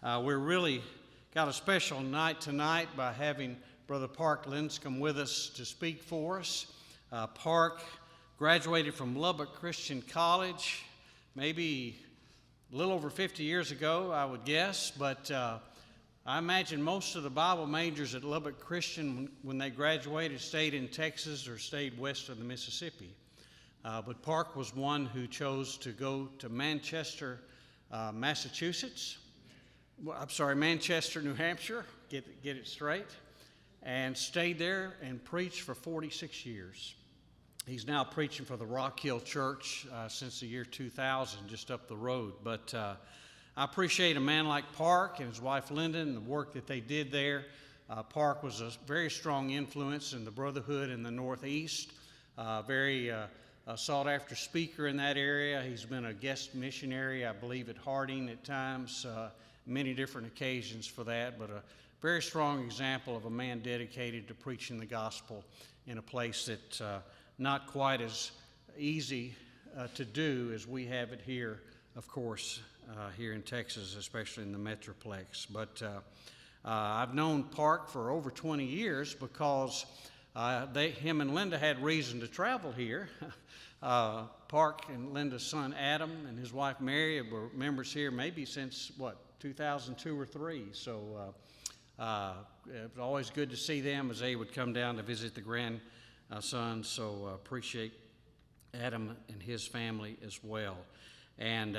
We're really got a special night tonight by having Brother Park Linscomb with us to speak for us. Park graduated from Lubbock Christian College maybe a little over 50 years ago, I would guess, but I imagine most of the Bible majors at Lubbock Christian, when they graduated, stayed in Texas or stayed west of the Mississippi. But Park was one who chose to go to Manchester, Massachusetts. Manchester, New Hampshire, get it straight, and stayed there and preached for 46 years. He's now preaching for the Rock Hill Church since the year 2000, just up the road. But I appreciate a man like Park and his wife Linda and the work that they did there. Park was a very strong influence in the brotherhood in the Northeast, very sought-after speaker in that area. He's been a guest missionary, I believe, at Harding at times, many different occasions for that, but a very strong example of a man dedicated to preaching the gospel in a place that's not quite as easy to do as we have it here, of course, here in Texas, especially in the Metroplex. But I've known Park for over 20 years because him and Linda had reason to travel here. Park and Linda's son Adam and his wife Mary were members here maybe since, 2002 or 3. So it was always good to see them as they would come down to visit the grandson. So appreciate Adam and his family as well. And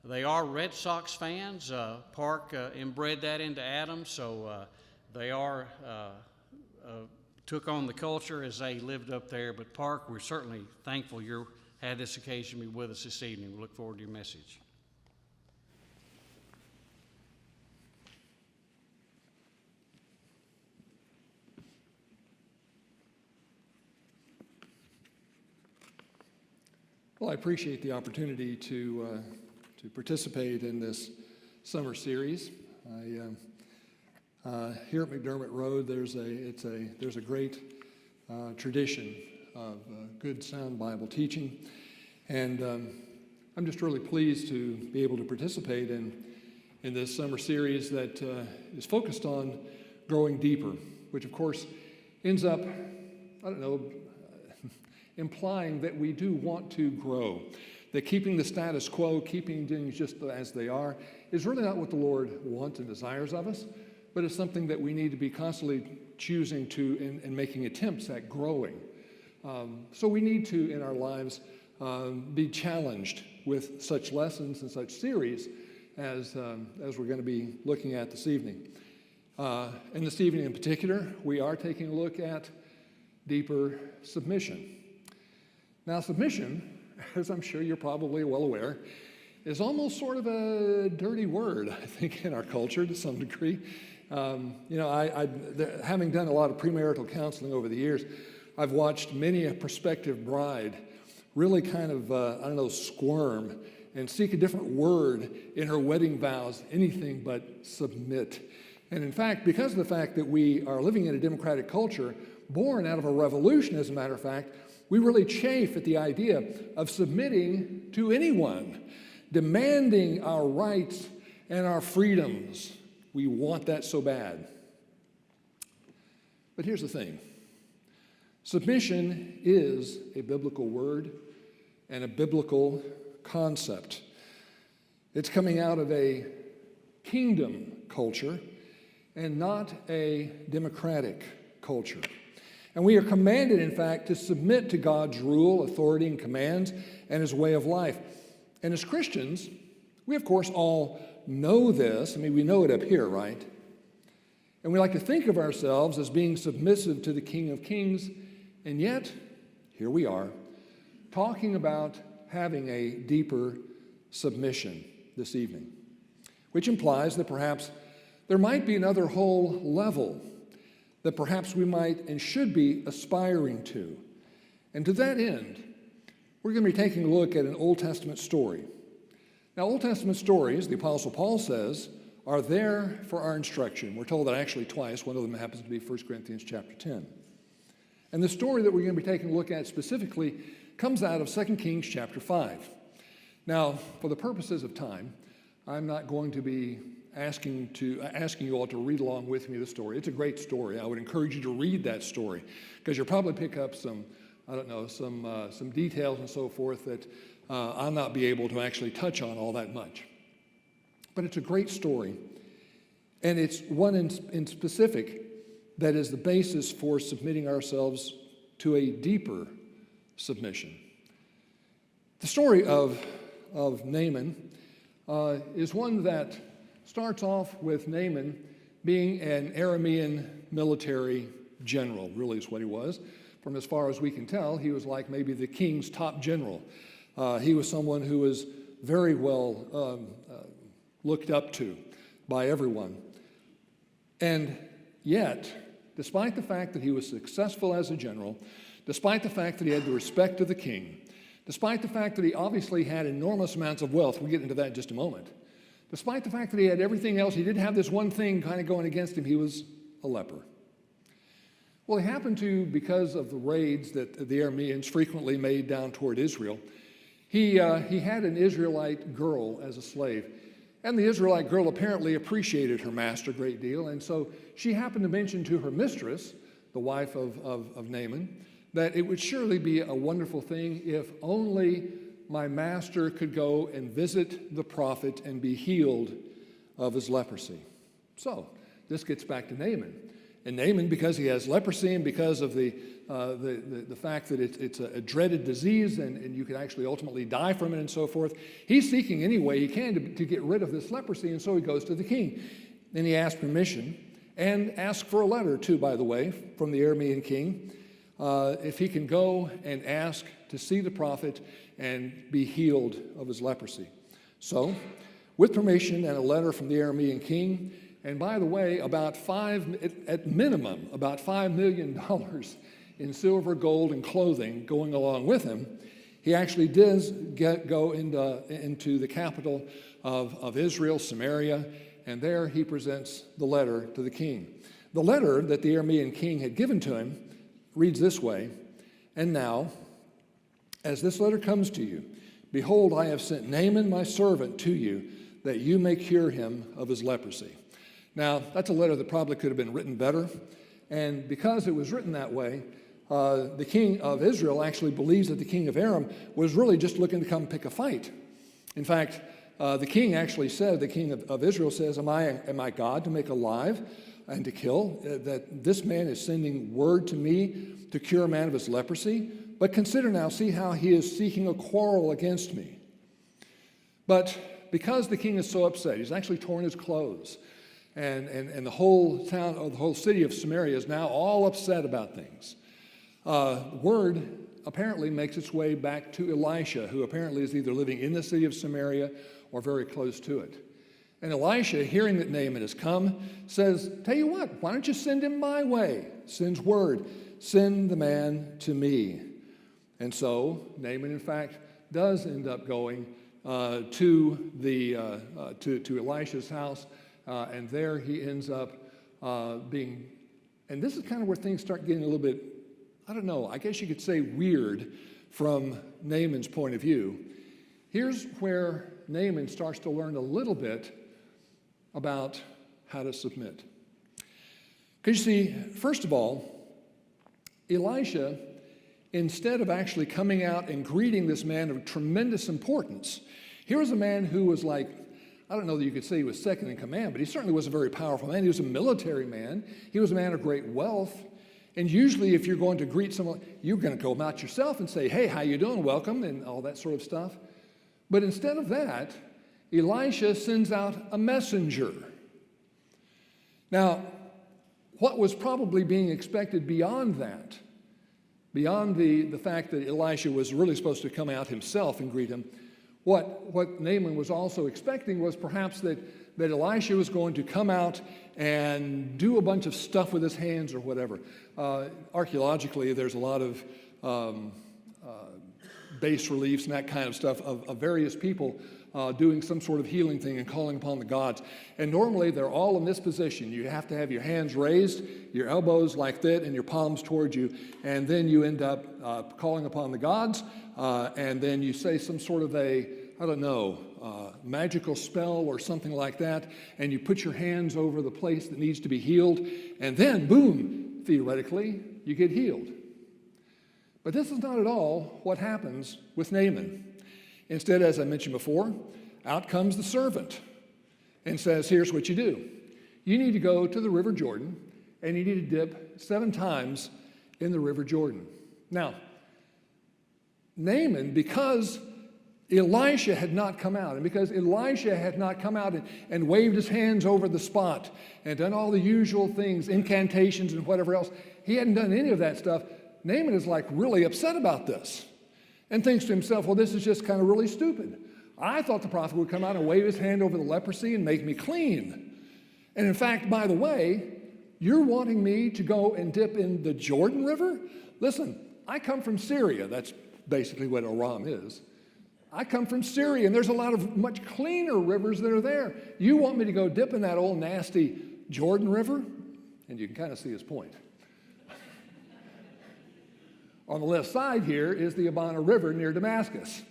they are Red Sox fans. Park inbred that into Adam, so they are took on the culture as they lived up there. But Park, we're certainly thankful you had this occasion to be with us this evening. We look forward to your message. Well, I appreciate the opportunity to participate in this summer series. Here at McDermott Road, there's a great tradition of good, sound Bible teaching, and I'm just really pleased to be able to participate in this summer series that is focused on growing deeper, which of course ends up, implying that we do want to grow, that keeping the status quo, keeping things just as they are, is really not what the Lord wants and desires of us, but it's something that we need to be constantly choosing to and making attempts at growing. So we need to, in our lives, be challenged with such lessons and such series as we're going to be looking at this evening. And this evening in particular, we are taking a look at deeper submission. Now, submission, as I'm sure you're probably well aware, is almost sort of a dirty word, I think, in our culture to some degree. Having done a lot of premarital counseling over the years, I've watched many a prospective bride really kind of, squirm and seek a different word in her wedding vows, anything but submit. And in fact, because of the fact that we are living in a democratic culture, born out of a revolution, as a matter of fact, we really chafe at the idea of submitting to anyone, demanding our rights and our freedoms. We want that so bad. But here's the thing. Submission is a biblical word and a biblical concept. It's coming out of a kingdom culture and not a democratic culture. And we are commanded, in fact, to submit to God's rule, authority, and commands, and His way of life. And as Christians, we, of course, all know this. I mean, we know it up here, right? And we like to think of ourselves as being submissive to the King of Kings, and yet, here we are, talking about having a deeper submission this evening, which implies that perhaps there might be another whole level that perhaps we might and should be aspiring to. And to that end, we're going to be taking a look at an Old Testament story. Now, Old Testament stories, the Apostle Paul says, are there for our instruction. We're told that actually twice. One of them happens to be 1 Corinthians chapter 10. And the story that we're going to be taking a look at specifically comes out of 2 Kings chapter 5. Now, for the purposes of time, I'm not going to be asking you all to read along with me the story. It's a great story. I would encourage you to read that story because you'll probably pick up some details and so forth that I'll not be able to actually touch on all that much. But it's a great story, and it's one in specific that is the basis for submitting ourselves to a deeper submission. The story of Naaman is one that starts off with Naaman being an Aramean military general, really is what he was. From as far as we can tell, he was like maybe the king's top general. He was someone who was very well looked up to by everyone. And yet, despite the fact that he was successful as a general, despite the fact that he had the respect of the king, despite the fact that he obviously had enormous amounts of wealth, we'll get into that in just a moment, despite the fact that he had everything else, he did have this one thing kind of going against him, he was a leper. Well, he happened to, because of the raids that the Arameans frequently made down toward Israel, he had an Israelite girl as a slave. And the Israelite girl apparently appreciated her master a great deal, and so she happened to mention to her mistress, the wife of Naaman, that it would surely be a wonderful thing if only my master could go and visit the prophet and be healed of his leprosy. So this gets back to Naaman. And Naaman, because he has leprosy and because of the fact that it's a dreaded disease and you can actually ultimately die from it and so forth, he's seeking any way he can to get rid of this leprosy, and so he goes to the king. And he asks permission and asks for a letter too, by the way, from the Aramean king, if he can go and ask to see the prophet and be healed of his leprosy. So, with permission and a letter from the Aramean king, and by the way, at minimum, about $5 million in silver, gold, and clothing going along with him, he actually does go into the capital of Israel, Samaria, and there he presents the letter to the king. The letter that the Aramean king had given to him reads this way, "And now, as this letter comes to you, behold, I have sent Naaman my servant to you, that you may cure him of his leprosy." Now, that's a letter that probably could have been written better, and because it was written that way, the king of Israel actually believes that the king of Aram was really just looking to come pick a fight. In fact, the king actually said, the king of Israel says, am I God to make alive and to kill? That this man is sending word to me to cure a man of his leprosy? But consider now, see how he is seeking a quarrel against me. But because the king is so upset, he's actually torn his clothes. And the whole town, or the whole city of Samaria is now all upset about things. Word apparently makes its way back to Elisha, who apparently is either living in the city of Samaria or very close to it. And Elisha, hearing that Naaman has come, says, tell you what, why don't you send him my way? Sends word, send the man to me. And so Naaman, in fact, does end up going to Elisha's house, and there he ends up being, and this is kind of where things start getting a little bit, I don't know, I guess you could say weird from Naaman's point of view. Here's where Naaman starts to learn a little bit about how to submit. Because you see, first of all, Elisha, instead of actually coming out and greeting this man of tremendous importance, here was a man who was like, I don't know that you could say he was second in command, but he certainly was a very powerful man. He was a military man. He was a man of great wealth. And usually if you're going to greet someone, you're going to go out yourself and say, hey, how you doing? Welcome, and all that sort of stuff. But instead of that, Elisha sends out a messenger. Now, what was probably being expected beyond that, beyond the fact that Elisha was really supposed to come out himself and greet him, what Naaman was also expecting was perhaps that Elisha was going to come out and do a bunch of stuff with his hands or whatever. Archaeologically, there's a lot of bas reliefs and that kind of stuff of various people doing some sort of healing thing and calling upon the gods. And normally they're all in this position. You have to have your hands raised, your elbows like that, and your palms towards you. And then you end up calling upon the gods, and then you say some sort of a I don't know, magical spell or something like that, and you put your hands over the place that needs to be healed, and then, boom, theoretically, you get healed. But this is not at all what happens with Naaman. Instead, as I mentioned before, out comes the servant and says, here's what you do. You need to go to the River Jordan, and you need to dip 7 times in the River Jordan. Now, Naaman, because Elisha had not come out, and because Elisha had not come out and waved his hands over the spot and done all the usual things, incantations and whatever else, he hadn't done any of that stuff. Naaman is like really upset about this and thinks to himself, well, this is just kind of really stupid. I thought the prophet would come out and wave his hand over the leprosy and make me clean. And in fact, by the way, you're wanting me to go and dip in the Jordan River? Listen, I come from Syria. That's basically what Aram is. I come from Syria, and there's a lot of much cleaner rivers that are there. You want me to go dip in that old nasty Jordan River? And you can kind of see his point. On the left side here is the Abana River near Damascus.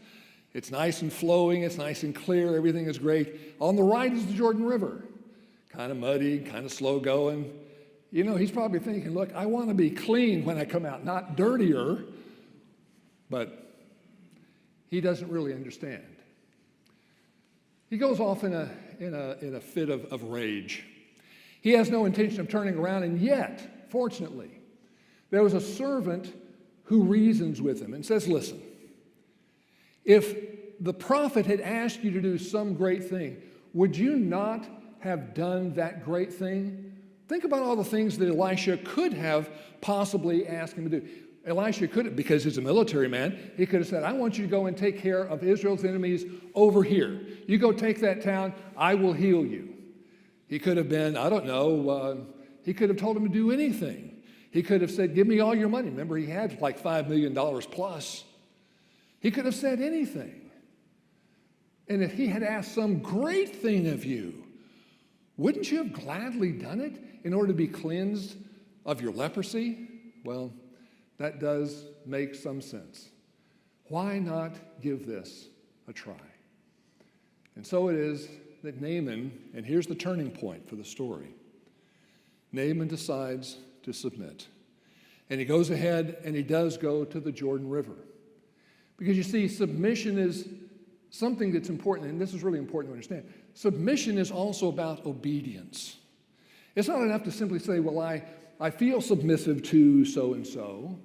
It's nice and flowing, it's nice and clear, everything is great. On the right is the Jordan River. Kind of muddy, kind of slow going. You know, he's probably thinking, look, I want to be clean when I come out, not dirtier. But he doesn't really understand. He goes off in a fit of rage. He has no intention of turning around, and yet, fortunately, there was a servant who reasons with him and says, listen, if the prophet had asked you to do some great thing, would you not have done that great thing? Think about all the things that Elisha could have possibly asked him to do. Elisha could have, because he's a military man, he could have said, I want you to go and take care of Israel's enemies over here. You go take that town, I will heal you. He could have been, I don't know, he could have told him to do anything. He could have said, give me all your money. Remember, he had like $5 million plus. He could have said anything. And if he had asked some great thing of you, wouldn't you have gladly done it in order to be cleansed of your leprosy? Well, that does make some sense. Why not give this a try? And so it is that Naaman, and here's the turning point for the story, Naaman decides to submit. And he goes ahead and he does go to the Jordan River. Because you see, submission is something that's important, and this is really important to understand. Submission is also about obedience. It's not enough to simply say, well, I feel submissive to so-and-so,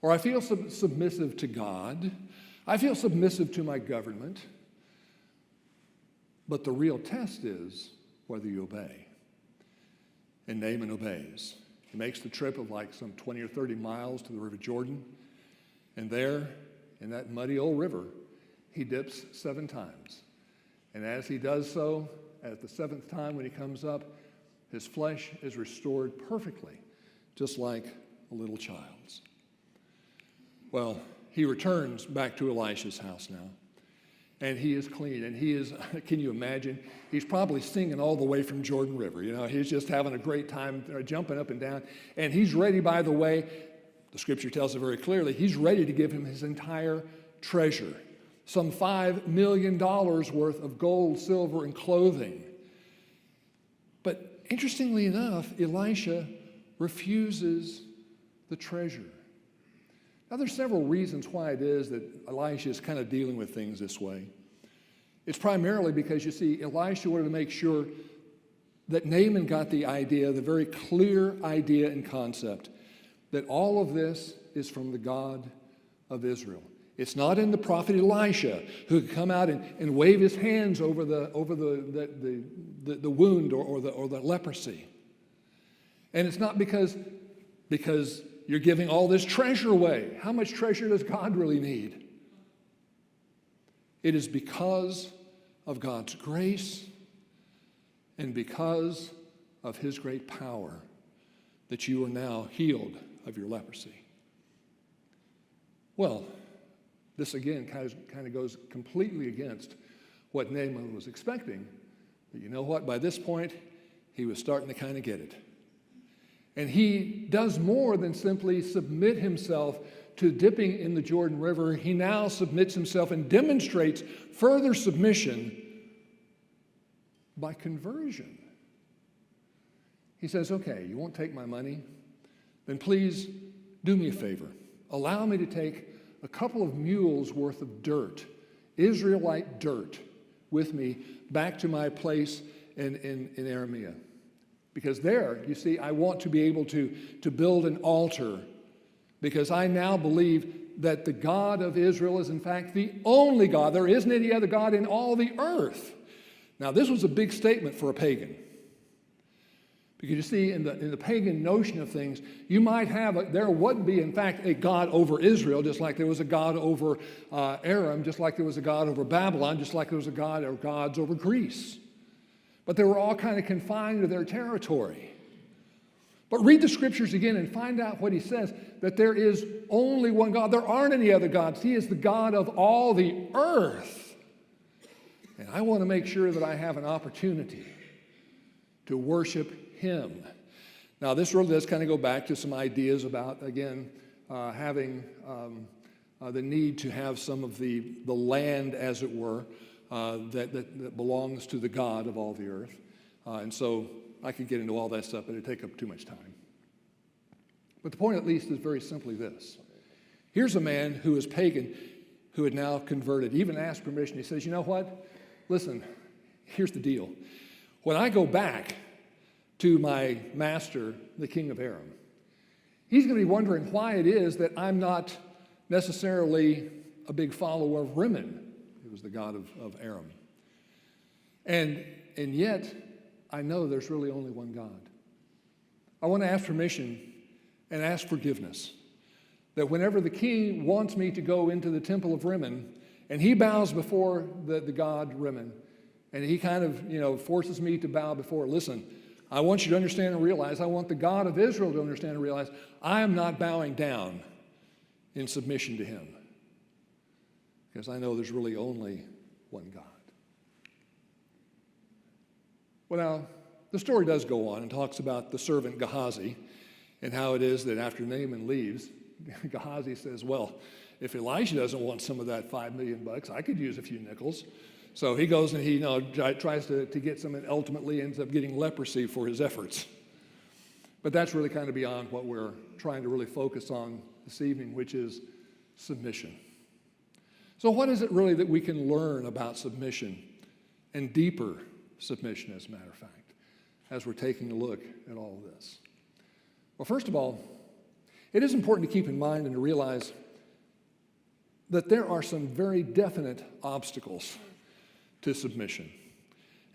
or I feel submissive to God, I feel submissive to my government. But the real test is whether you obey. And Naaman obeys. He makes the trip of like some 20 or 30 miles to the River Jordan, and there, in that muddy old river, he dips 7 times. And as he does so, at the 7th time when he comes up, his flesh is restored perfectly, just like a little child's. Well, he returns back to Elisha's house now, and he is clean, and he is, can you imagine? He's probably singing all the way from Jordan River. You know, he's just having a great time jumping up and down, and he's ready, by the way, the scripture tells it very clearly, he's ready to give him his entire treasure, some $5 million worth of gold, silver, and clothing. But interestingly enough, Elisha refuses the treasure. Now, there's several reasons why it is that Elisha is kind of dealing with things this way. It's primarily because, you see, Elisha wanted to make sure that Naaman got the idea, the very clear idea and concept, that all of this is from the God of Israel. It's not in the prophet Elisha, who could come out and wave his hands over the wound or the leprosy. And it's not because you're giving all this treasure away. How much treasure does God really need? It is because of God's grace and because of his great power that you are now healed of your leprosy. Well, this again kind of goes completely against what Naaman was expecting. But you know what? By this point, he was starting to kind of get it. And he does more than simply submit himself to dipping in the Jordan River, he now submits himself and demonstrates further submission by conversion. He says, okay, you won't take my money? Then please do me a favor. Allow me to take a couple of mules worth of dirt, Israelite dirt, with me back to my place in Aramea. Because there, you see, I want to be able to build an altar, because I now believe that the God of Israel is in fact the only God. There isn't any other God in all the earth. Now, this was a big statement for a pagan. Because you see, in the pagan notion of things, you might have, there would be, in fact, a God over Israel, just like there was a God over Aram, just like there was a God over Babylon, just like there was a God or gods over Greece. But they were all kind of confined to their territory. But read the scriptures again and find out what he says, that there is only one God. There aren't any other gods. He is the God of all the earth. And I want to make sure that I have an opportunity to worship him. Now, this really does kind of go back to some ideas about, again, having the need to have some of the land, as it were, that belongs to the God of all the earth. And so I could get into all that stuff, but it'd take up too much time. But the point, at least, is very simply this. Here's a man who is pagan, who had now converted, even asked permission. He says, you know what? Listen, here's the deal. When I go back to my master, the king of Aram, he's going to be wondering why it is that I'm not necessarily a big follower of Rimmon. It was the god of Aram. And yet, I know there's really only one God. I want to ask permission and ask forgiveness that whenever the king wants me to go into the temple of Rimmon, and he bows before the god Rimmon, and he kind of, forces me to bow before, listen, I want you to understand and realize, I want the God of Israel to understand and realize, I am not bowing down in submission to him, because I know there's really only one God. Well, now, the story does go on and talks about the servant Gehazi and how it is that after Naaman leaves, Gehazi says, well, if Elisha doesn't want some of that $5 million, I could use a few nickels. So he goes and he tries to get some and ultimately ends up getting leprosy for his efforts. But that's really kind of beyond what we're trying to really focus on this evening, which is submission. So what is it really that we can learn about submission and deeper submission, as a matter of fact, as we're taking a look at all of this? Well, first of all, it is important to keep in mind and to realize that there are some very definite obstacles to submission,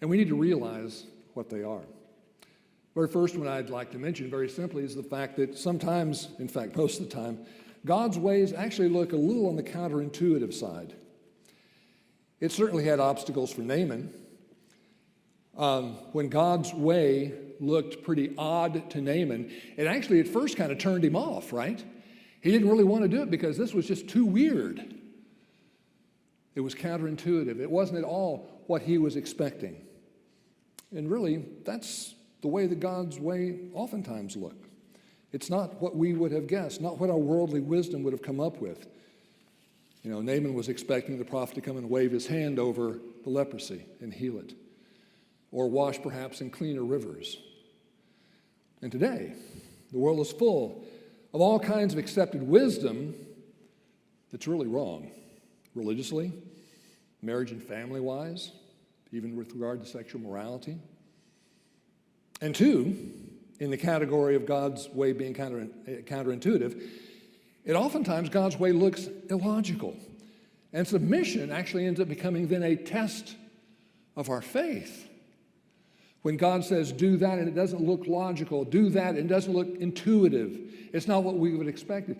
and we need to realize what they are. The very first one I'd like to mention very simply is the fact that sometimes, in fact most of the time, God's ways actually look a little on the counterintuitive side. It certainly had obstacles for Naaman. When God's way looked pretty odd to Naaman, it actually at first kind of turned him off, right? He didn't really want to do it because this was just too weird. It was counterintuitive. It wasn't at all what he was expecting. And really, that's the way that God's way oftentimes look. It's not what we would have guessed, not what our worldly wisdom would have come up with. Naaman was expecting the prophet to come and wave his hand over the leprosy and heal it, or wash perhaps in cleaner rivers. And today, the world is full of all kinds of accepted wisdom that's really wrong, religiously, marriage and family-wise, even with regard to sexual morality. And two, in the category of God's way being counterintuitive, it oftentimes God's way looks illogical. And submission actually ends up becoming then a test of our faith. When God says, do that, and it doesn't look logical, do that, and it doesn't look intuitive, it's not what we would expect.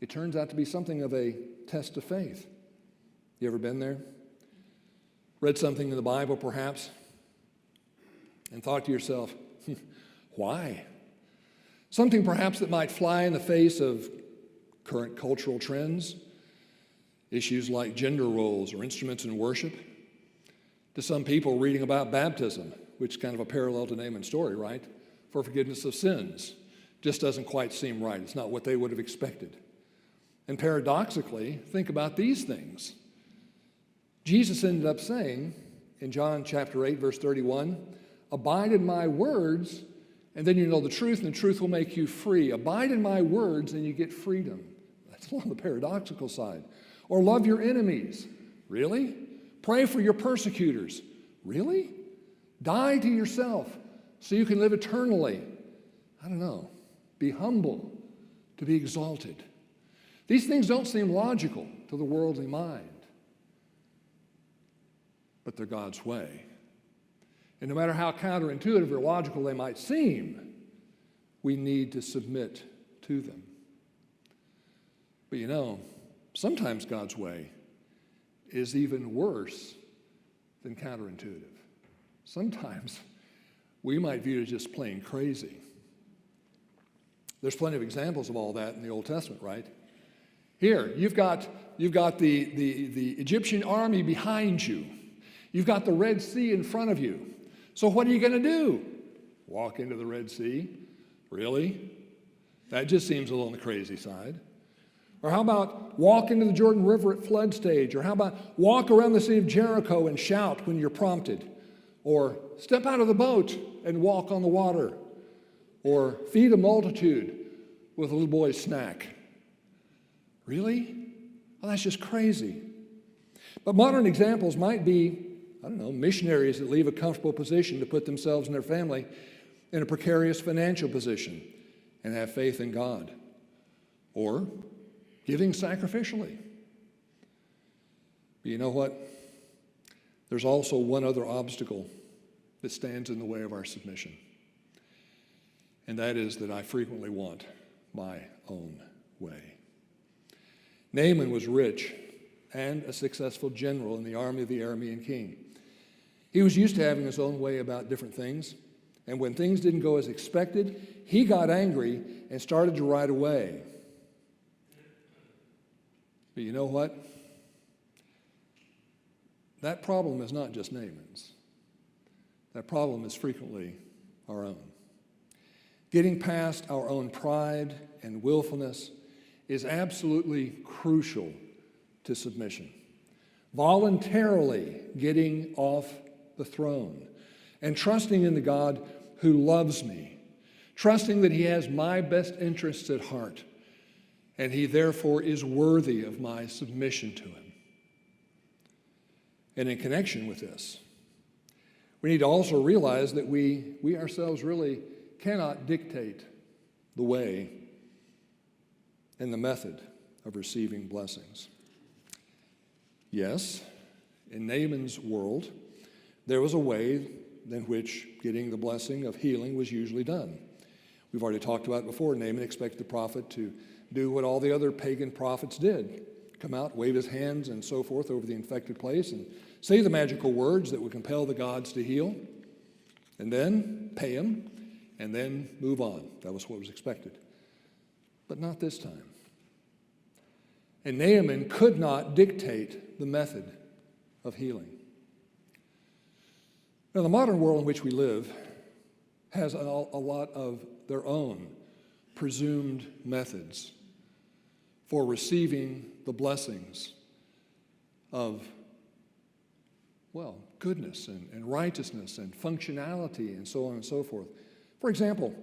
It turns out to be something of a test of faith. You ever been there? Read something in the Bible, perhaps, and thought to yourself, why? Something perhaps that might fly in the face of current cultural trends, issues like gender roles or instruments in worship. To some people, reading about baptism, which is kind of a parallel to Naaman's story, right? For forgiveness of sins, just doesn't quite seem right. It's not what they would have expected. And paradoxically, think about these things. Jesus ended up saying in John chapter 8, verse 31, abide in my words, and then you know the truth, and the truth will make you free. Abide in my words, and you get freedom. That's on the paradoxical side. Or love your enemies. Really? Pray for your persecutors. Really? Die to yourself so you can live eternally. I don't know. Be humble to be exalted. These things don't seem logical to the worldly mind, but they're God's way. And no matter how counterintuitive or logical they might seem, we need to submit to them. But you know, sometimes God's way is even worse than counterintuitive. Sometimes we might view it as just plain crazy. There's plenty of examples of all that in the Old Testament, right? Here, you've got the Egyptian army behind you. You've got the Red Sea in front of you. So what are you going to do? Walk into the Red Sea? Really? That just seems a little on the crazy side. Or how about walk into the Jordan River at flood stage? Or how about walk around the city of Jericho and shout when you're prompted? Or step out of the boat and walk on the water? Or feed a multitude with a little boy's snack? Really? Well, that's just crazy. But modern examples might be, I don't know, missionaries that leave a comfortable position to put themselves and their family in a precarious financial position and have faith in God. Or giving sacrificially. But you know what? There's also one other obstacle that stands in the way of our submission. And that is that I frequently want my own way. Naaman was rich and a successful general in the army of the Aramean king. He was used to having his own way about different things, and when things didn't go as expected, he got angry and started to ride away. But you know what? That problem is not just Naaman's. That problem is frequently our own. Getting past our own pride and willfulness is absolutely crucial to submission. Voluntarily getting off the throne and trusting in the God who loves me, trusting that he has my best interests at heart, and he therefore is worthy of my submission to him. And in connection with this, we need to also realize that we ourselves really cannot dictate the way and the method of receiving blessings. Yes, in Naaman's world, there was a way in which getting the blessing of healing was usually done. We've already talked about it before. Naaman expected the prophet to do what all the other pagan prophets did. Come out, wave his hands and so forth over the infected place and say the magical words that would compel the gods to heal, and then pay him, and then move on. That was what was expected. But not this time. And Naaman could not dictate the method of healing. Now, the modern world in which we live has a lot of their own presumed methods for receiving the blessings of, well, goodness and righteousness and functionality and so on and so forth. For example,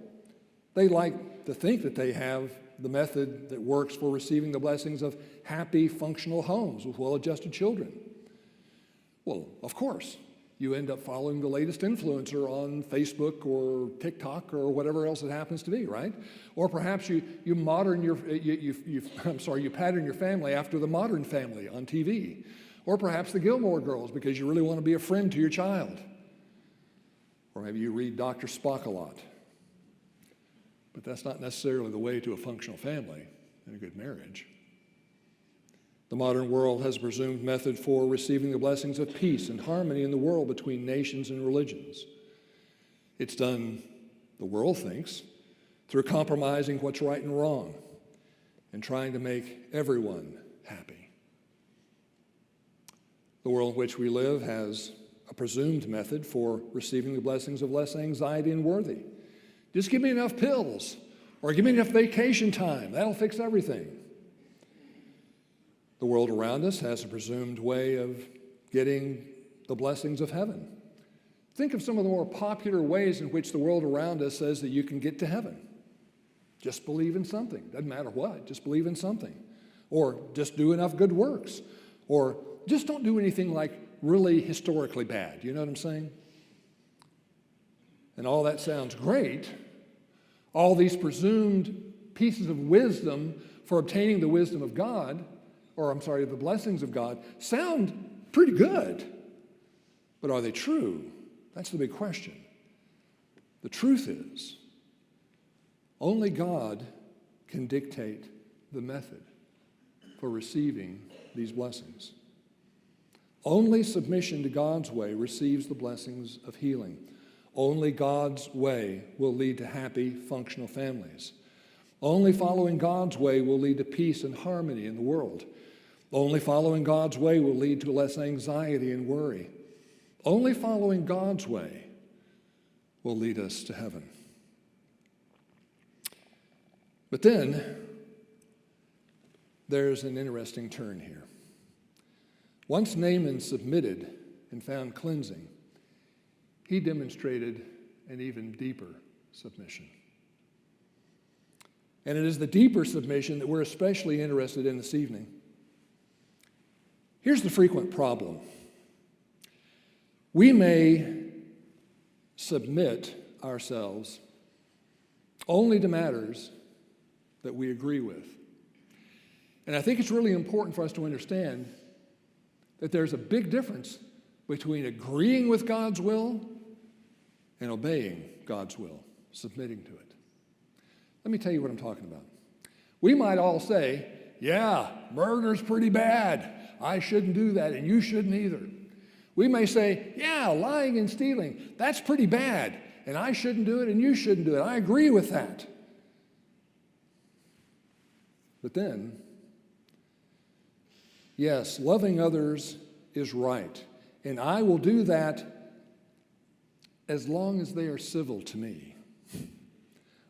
they like to think that they have the method that works for receiving the blessings of happy, functional homes with well-adjusted children. Well, of course, you end up following the latest influencer on Facebook or TikTok or whatever else it happens to be, right? Or perhaps you pattern your family after the Modern Family on TV. Or perhaps the Gilmore Girls because you really want to be a friend to your child. Or maybe you read Dr. Spock a lot. But that's not necessarily the way to a functional family and a good marriage. The modern world has a presumed method for receiving the blessings of peace and harmony in the world between nations and religions. It's done, the world thinks, through compromising what's right and wrong and trying to make everyone happy. The world in which we live has a presumed method for receiving the blessings of less anxiety and worthy. Just give me enough pills or give me enough vacation time. That'll fix everything. The world around us has a presumed way of getting the blessings of heaven. Think of some of the more popular ways in which the world around us says that you can get to heaven. Just believe in something. Doesn't matter what, just believe in something. Or just do enough good works. Or just don't do anything like really historically bad. You know what I'm saying? And all that sounds great. All these presumed pieces of wisdom for obtaining the wisdom of God, the blessings of God, sound pretty good. But are they true? That's the big question. The truth is, only God can dictate the method for receiving these blessings. Only submission to God's way receives the blessings of healing. Only God's way will lead to happy, functional families. Only following God's way will lead to peace and harmony in the world. Only following God's way will lead to less anxiety and worry. Only following God's way will lead us to heaven. But then, there's an interesting turn here. Once Naaman submitted and found cleansing, he demonstrated an even deeper submission. And it is the deeper submission that we're especially interested in this evening. Here's the frequent problem. We may submit ourselves only to matters that we agree with. And I think it's really important for us to understand that there's a big difference between agreeing with God's will and obeying God's will, submitting to it. Let me tell you what I'm talking about. We might all say, yeah, murder's pretty bad. I shouldn't do that, and you shouldn't either. We may say, yeah, lying and stealing, that's pretty bad, and I shouldn't do it, and you shouldn't do it. I agree with that. But then, yes, loving others is right, and I will do that as long as they are civil to me.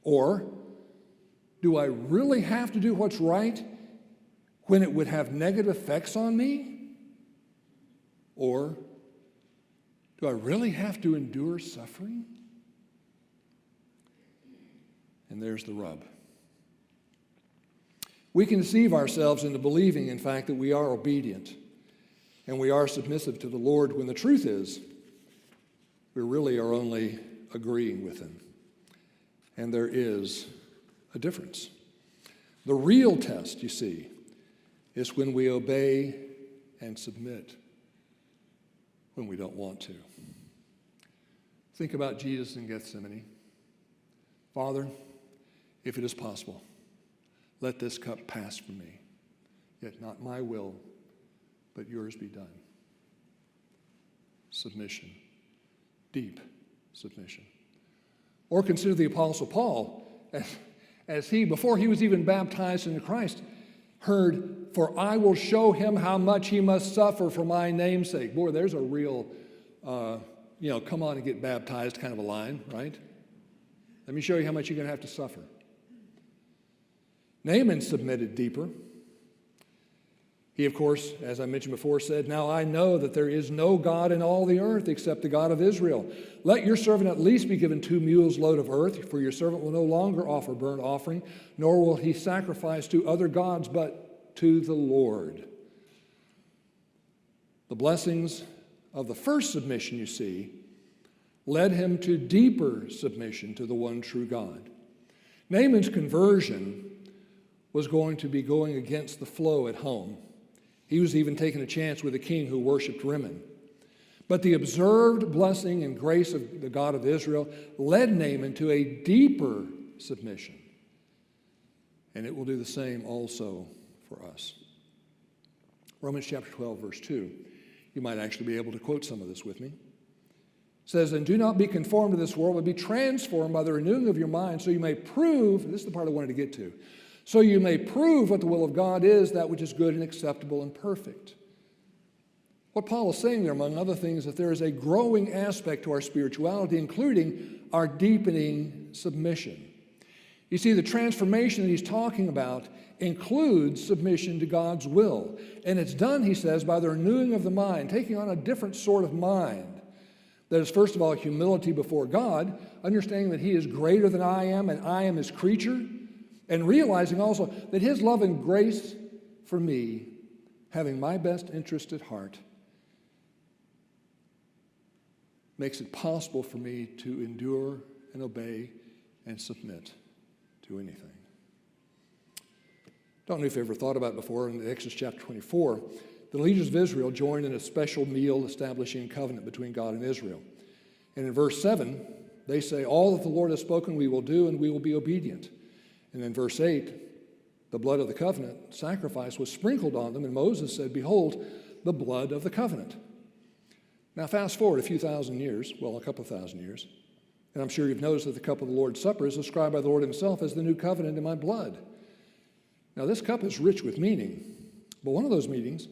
Or, do I really have to do what's right when it would have negative effects on me? Or, do I really have to endure suffering? And there's the rub. We can deceive ourselves into believing, in fact, that we are obedient and we are submissive to the Lord when the truth is we really are only agreeing with Him. And there is a difference. The real test, you see, is when we obey and submit when we don't want to. Think about Jesus in Gethsemane. Father, if it is possible, let this cup pass from me, yet not my will, but yours be done. Submission, deep submission. Or consider the Apostle Paul, as he, before he was even baptized into Christ, heard, for I will show him how much he must suffer for my name's sake. Boy, there's a real, come on and get baptized kind of a line, right? Let me show you how much you're going to have to suffer. Naaman submitted deeper. He, of course, as I mentioned before, said, now I know that there is no God in all the earth except the God of Israel. Let your servant at least be given 2 mules' load of earth, for your servant will no longer offer burnt offering, nor will he sacrifice to other gods, but to the Lord. The blessings of the first submission, you see, led him to deeper submission to the one true God. Naaman's conversion was going to be going against the flow at home. He was even taking a chance with a king who worshiped Rimmon. But the observed blessing and grace of the God of Israel led Naaman to a deeper submission. And it will do the same also for us. Romans chapter 12, verse 2. You might actually be able to quote some of this with me. It says, and do not be conformed to this world, but be transformed by the renewing of your mind, so you may prove, this is the part I wanted to get to, so you may prove what the will of God is, that which is good and acceptable and perfect. What Paul is saying there, among other things, is that there is a growing aspect to our spirituality, including our deepening submission. You see, the transformation that he's talking about includes submission to God's will. And it's done, he says, by the renewing of the mind, taking on a different sort of mind. That is, first of all, humility before God, understanding that he is greater than I am and I am his creature, and realizing also that his love and grace for me, having my best interest at heart, makes it possible for me to endure and obey and submit to anything. Don't know if you've ever thought about it before. In Exodus chapter 24, the leaders of Israel joined in a special meal establishing a covenant between God and Israel. And in verse 7, they say, all that the Lord has spoken we will do, and we will be obedient. And in verse 8, the blood of the covenant sacrifice was sprinkled on them, and Moses said, behold, the blood of the covenant. Now fast forward a few thousand years, well, a couple of thousand years, and I'm sure you've noticed that the cup of the Lord's Supper is described by the Lord himself as the new covenant in my blood. Now this cup is rich with meaning, but one of those meanings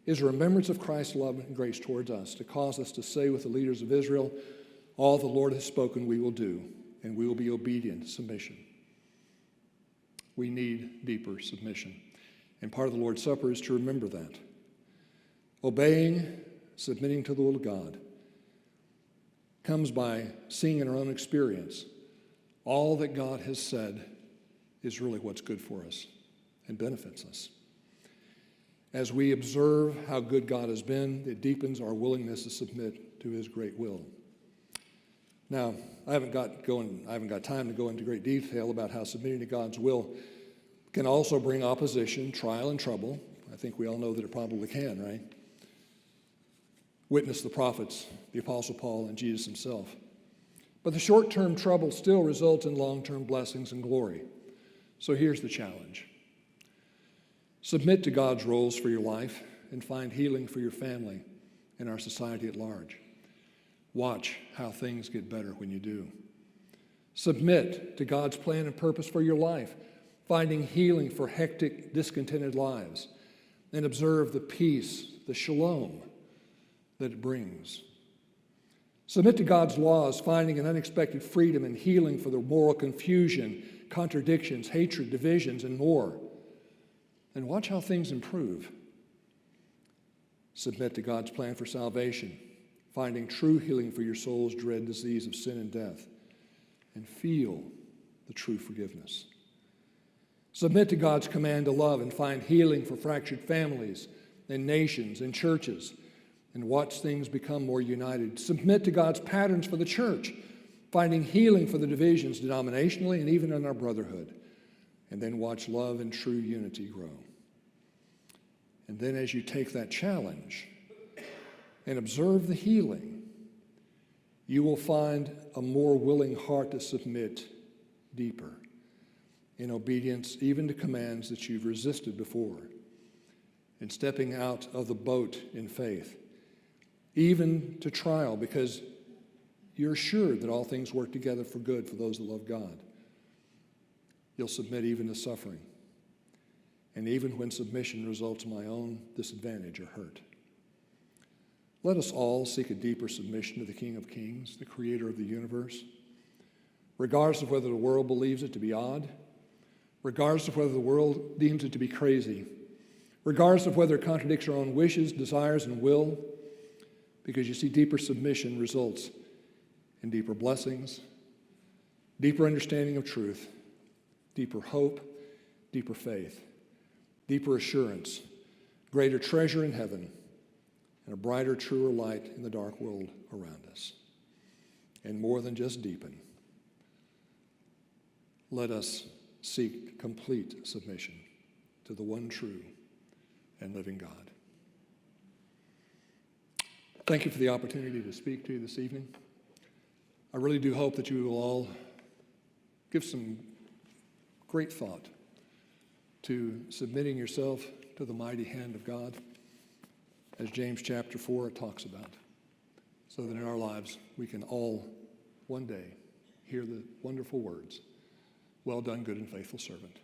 is a remembrance of Christ's love and grace towards us, to cause us to say with the leaders of Israel, all the Lord has spoken we will do, and we will be obedient to submission. We need deeper submission. And part of the Lord's Supper is to remember that. Obeying, submitting to the will of God, comes by seeing in our own experience all that God has said is really what's good for us and benefits us. As we observe how good God has been, it deepens our willingness to submit to his great will. Now, I haven't got time to go into great detail about how submitting to God's will can also bring opposition, trial, and trouble. I think we all know that it probably can, right? Witness the prophets, the Apostle Paul, and Jesus himself. But the short-term trouble still results in long-term blessings and glory. So here's the challenge. Submit to God's roles for your life and find healing for your family and our society at large. Watch how things get better when you do. Submit to God's plan and purpose for your life, finding healing for hectic, discontented lives, and observe the peace, the shalom that it brings. Submit to God's laws, finding an unexpected freedom and healing for the moral confusion, contradictions, hatred, divisions, and more. And watch how things improve. Submit to God's plan for salvation, finding true healing for your soul's dread disease of sin and death, and feel the true forgiveness. Submit to God's command to love and find healing for fractured families and nations and churches, and watch things become more united. Submit to God's patterns for the church, finding healing for the divisions denominationally and even in our brotherhood, and then watch love and true unity grow. And then as you take that challenge and observe the healing, you will find a more willing heart to submit deeper in obedience even to commands that you've resisted before, and stepping out of the boat in faith, even to trial, because you're sure that all things work together for good for those that love God. You'll submit even to suffering, and even when submission results in my own disadvantage or hurt. Let us all seek a deeper submission to the King of Kings, the creator of the universe, regardless of whether the world believes it to be odd, regardless of whether the world deems it to be crazy, regardless of whether it contradicts our own wishes, desires, and will, because you see, deeper submission results in deeper blessings, deeper understanding of truth, deeper hope, deeper faith, deeper assurance, greater treasure in heaven, and a brighter, truer light in the dark world around us. And more than just deepen, let us seek complete submission to the one true and living God. Thank you for the opportunity to speak to you this evening. I really do hope that you will all give some great thought to submitting yourself to the mighty hand of God, as James chapter 4 talks about, so that in our lives we can all one day hear the wonderful words, "Well done, good and faithful servant."